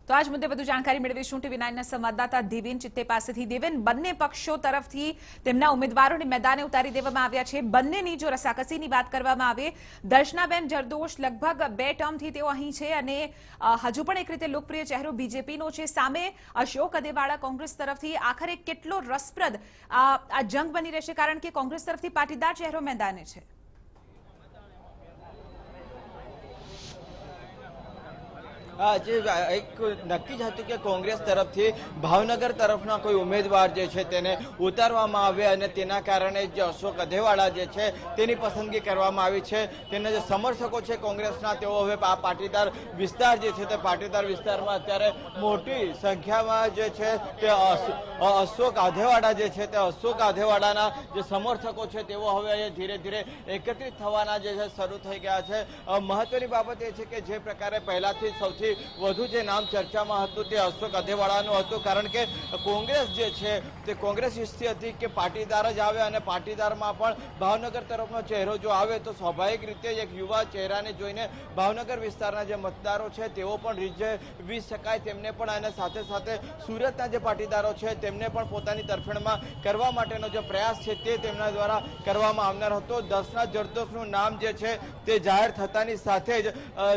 તો આજ મુદ્દે વધુ જાણકારી મેળવીશું ટીવી9ના સંવાદદાતા દેવેન ચિત્તે પાસેથી। દેવેન, બંને પક્ષો તરફથી તેમના ઉમેદવારોને મેદાને ઉતારી દેવામાં આવ્યા છે। બંનેની જો રસાકસીની વાત કરવામાં આવે, દર્શનાબેન જરદોશ લગભગ 2 ટર્મથી તેઓ અહીં છે અને હજુ પણ એક રીતે લોકપ્રિય ચહેરો બીજેપીનો છે। સામે અશોક અદેવાડા કોંગ્રેસ તરફથી। આખરે કેટલો રસપ્રદ આ જંગ બની રહેશે, કારણ કે કોંગ્રેસ તરફથી પાટીદાર ચહેરો મેદાને છે। જે એક નક્કી જ હતું કે કોંગ્રેસ તરફથી ભાવનગર તરફના કોઈ ઉમેદવાર જે છે તેને ઉતારવામાં આવે અને તેના કારણે જે અશોક અધેવાડા જે છે તેની પસંદગી કરવામાં આવી છે। તેના જે સમર્થકો છે કોંગ્રેસના, તેઓ હવે આ પાટીદાર વિસ્તાર જે છે તે પાટીદાર વિસ્તારમાં અત્યારે મોટી સંખ્યામાં જે છે તે અશોક અધેવાડા જે છે તે અશોક અધેવાડાના જે સમર્થકો છે તેઓ હવે અહીંયા ધીરે ધીરે એકત્રિત થવાના જે છે શરૂ થઈ ગયા છે। મહત્વની બાબત એ છે કે જે પ્રકારે પહેલાથી સૌથી વધુ જે નામ ચર્ચામાં હતું તે અશોક અધેવાડાનું હતું, કારણ કે કોંગ્રેસ જે છે તે કોંગ્રેસ ઈચ્છતી હતી કે પાટીદાર જ આવે અને પાટીદારમાં પણ ભાવનગર તરફનો ચહેરો જો આવે તો સ્વાભાવિક રીતે એક યુવા ચહેરાને જોઈને ભાવનગર વિસ્તારના જે મતદારો છે તેઓ પણ રીઝવી શકાય તેમને પણ, અને સાથે સાથે સુરતના જે પાટીદારો છે તેમને પણ પોતાની તરફેણમાં કરવા માટેનો જે પ્રયાસ છે તે તેમના દ્વારા કરવામાં આવનાર હતો। દર્શના જરદોશનું નામ જે છે તે જાહેર થતાની સાથે જ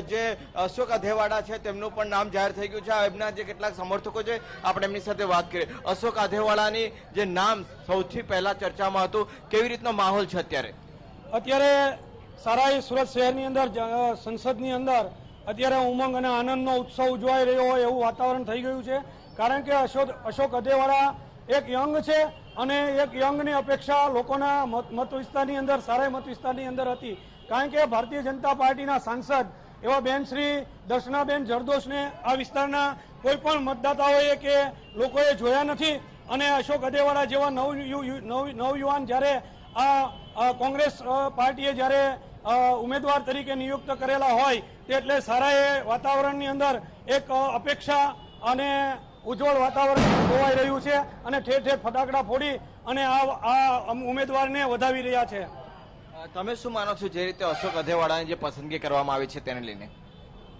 જે અશોક અધેવાડા છે તેમનું પણ નામ જાહેર થઈ ગયું છે। એમના જે કેટલાક સમર્થકો છે આપણે એમની સાથે વાત કરીએ। અશોક અધેવાડાની જે નામ સૌથી પહેલા ચર્ચામાં હતું, કેવી રીતનો માહોલ છે અત્યારે? અત્યારે સારા સુરત શહેરની અંદર સંસદની અંદર અત્યારે ઉમંગ અને આનંદનો ઉત્સવ ઉજવાઈ રહ્યો હોય એવું વાતાવરણ થઈ ગયું છે, કારણ કે અશોક અધેવાડા એક યંગ છે અને એક યંગની અપેક્ષા લોકોના મત વિસ્તારની અંદર, સારા મત વિસ્તારની અંદર હતી, કારણ કે ભારતીય જનતા પાર્ટીના સાંસદ એવા બેન શ્રી દર્શનાબેન જરદોશને આ વિસ્તારના કોઈ પણ મતદાતાઓએ કે લોકોએ જોયા નથી અને અશોક અધેવાડા જેવા નવયુવાન જ્યારે આ કોંગ્રેસ પાર્ટીએ જ્યારે ઉમેદવાર તરીકે નિયુક્ત કરેલા હોય તે એટલે સારા એ વાતાવરણની અંદર એક અપેક્ષા અને ઉજ્જવળ વાતાવરણ જોવાઈ રહ્યું છે અને ઠેર ઠેર ફટાકડા ફોડી અને આ ઉમેદવારને વધાવી રહ્યા છે। તમે શું માનો છો જે રીતે અશોક અધેવાડાની જે પસંદગી કરવામાં આવી છે તેને લઈને?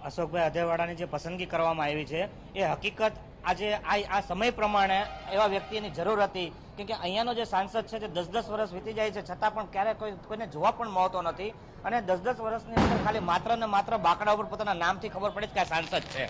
અશોકભાઈ અધેવાડાની જે પસંદગી કરવામાં આવી છે એ હકીકત આજે આ સમય પ્રમાણે એવા વ્યક્તિની જરૂર હતી, કેમ કે અહીંયાનો જે સાંસદ છે તે 10-10 વર્ષ વીતી જાય છે છતાં પણ ક્યારેય કોઈને જોવા પણ મળતો નથી અને 10-10 વર્ષની અંદર ખાલી માત્ર ને માત્ર બાકડા ઉપર પોતાના નામથી ખબર પડે કે આ સાંસદ છે।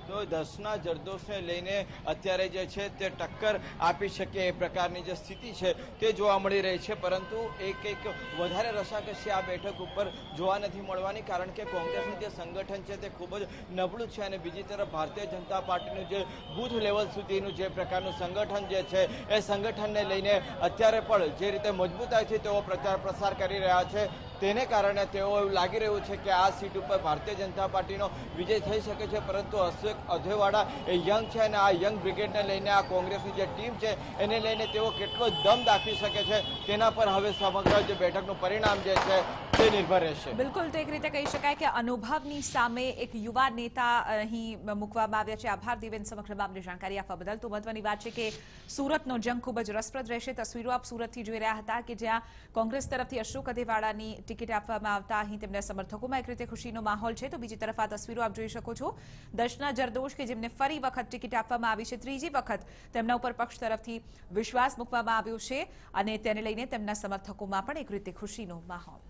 તો દર્શના જરદોશને લઈને અત્યારે જે છે તે ટક્કર આપી શકે એ પ્રકારની જે સ્થિતિ છે તે જોવા મળી રહી છે, પરંતુ એક વધારે રસાકસી આ બેઠક ઉપર જોવા નથી મળવાની, કારણ કે કોંગ્રેસનું જે સંગઠન છે તે ખૂબ જ નબળું છે અને બીજી તરફ ભારતીય જનતા પાર્ટીનું જે બૂથ લેવલ સુધીનું જે પ્રકારનું સંગઠન જે છે એ સંગઠનને લઈને અત્યારે પણ જે રીતે મજબૂતાઈથી તેઓ પ્રચાર પ્રસાર કરી રહ્યા છે તેને કારણે તેઓ એવું લાગી રહ્યું છે કે આ સીટ ઉપર ભારતીય જનતા પાર્ટીનો વિજય થઈ શકે છે, પરંતુ અશોક અધેવાડા એ યંગ છે અને આ યંગ બ્રિગેડને લઈને આ કોંગ્રેસની જે ટીમ છે એને લઈને તેઓ કેટલો દમ દાખવી શકે છે તેના પર હવે સમગ્ર જે બેઠકનું પરિણામ જે છે તે નિર્ભર રહેશે। બિલકુલ, તો એક રીતે કહી શકાય કે અનુભવની સામે એક યુવા નેતા અહીં મૂકવામાં આવ્યા છે। આભાર દેવેન, સમગ્ર મામલે જાણકારી આપવા બદલ। તો મહત્વની વાત છે કે સુરતનો જંગ ખૂબ જ રસપ્રદ રહેશે। તસવીરો આપ સુરતથી જોઈ રહ્યા હતા કે જ્યાં કોંગ્રેસ તરફથી અશોક અધેવાડાની ટિકિટ આપવામાં આવતા અહીં તેમના સમર્થકોમાં એક રીતે ખુશીનો માહોલ છે। તો બીજી તરફ આ તસવીરો આપ જોઈ શકો છો, દર્શના જરદોશ કે જેમને ફરી વખત ટિકિટ આપવામાં આવી છે, ત્રીજી વખત તેમના ઉપર પક્ષ તરફથી વિશ્વાસ મૂકવામાં આવ્યો છે અને તેને લઈને તેમના સમર્થકોમાં પણ એક રીતે ખુશીનો માહોલ।